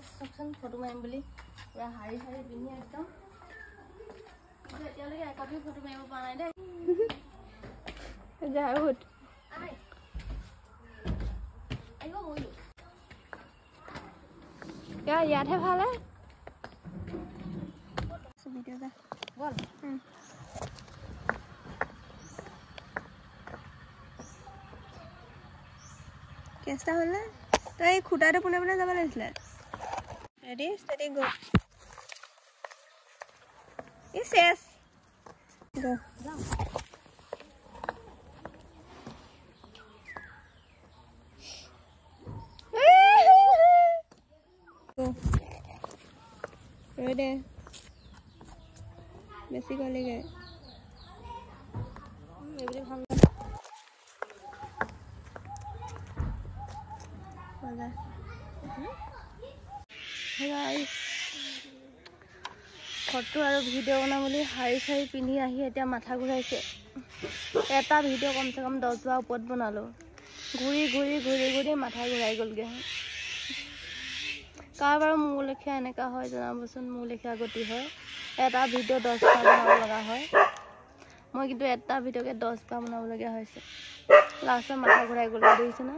চাওকচোন ফটো মাৰিম বুলি পুৰা হাৰি হাৰি পিন্ধি একদম এতিয়ালৈকে একপি ফটো মাৰিব পৰা নাই দেই যাহুত আহিব ময়ো ইয়াতহে ভাল ভিডিঅ' যা বল কেঁচা হ'ল না তই খুটাটো পোনে পোনে যাব লাগিছিলে ৰেডি ষ্টাৰ্টি গো ই চেছ গো যাওঁ ৰৈ দে বেছি গ'লেগে এইবুলি ভাল মজা ফটো আৰু ভিডিঅ' বনাম বুলি শাৰী চাৰী পিন্ধি আহি এতিয়া মাথা ঘূৰাইছে এটা ভিডিঅ' কমচে কম 10 বাৰ ওপৰত বনালোঁ ঘূৰি ঘূৰি ঘূৰি ঘূৰি মাথা ঘূৰাই গ'লগৈ কাৰোবাৰ মোৰ লেখীয়া এনেকুৱা হয় জনাবচোন মোৰ লেখীয়া গতি হয় এটা ভিডিঅ' 10 বাৰ বনাব লগা হয় মই কিন্তু এটা ভিডিঅ'কে 10 বাৰ বনাবলগীয়া হৈছে লাষ্টত মাথা ঘূৰাই গ'লগৈ দেখিছেনে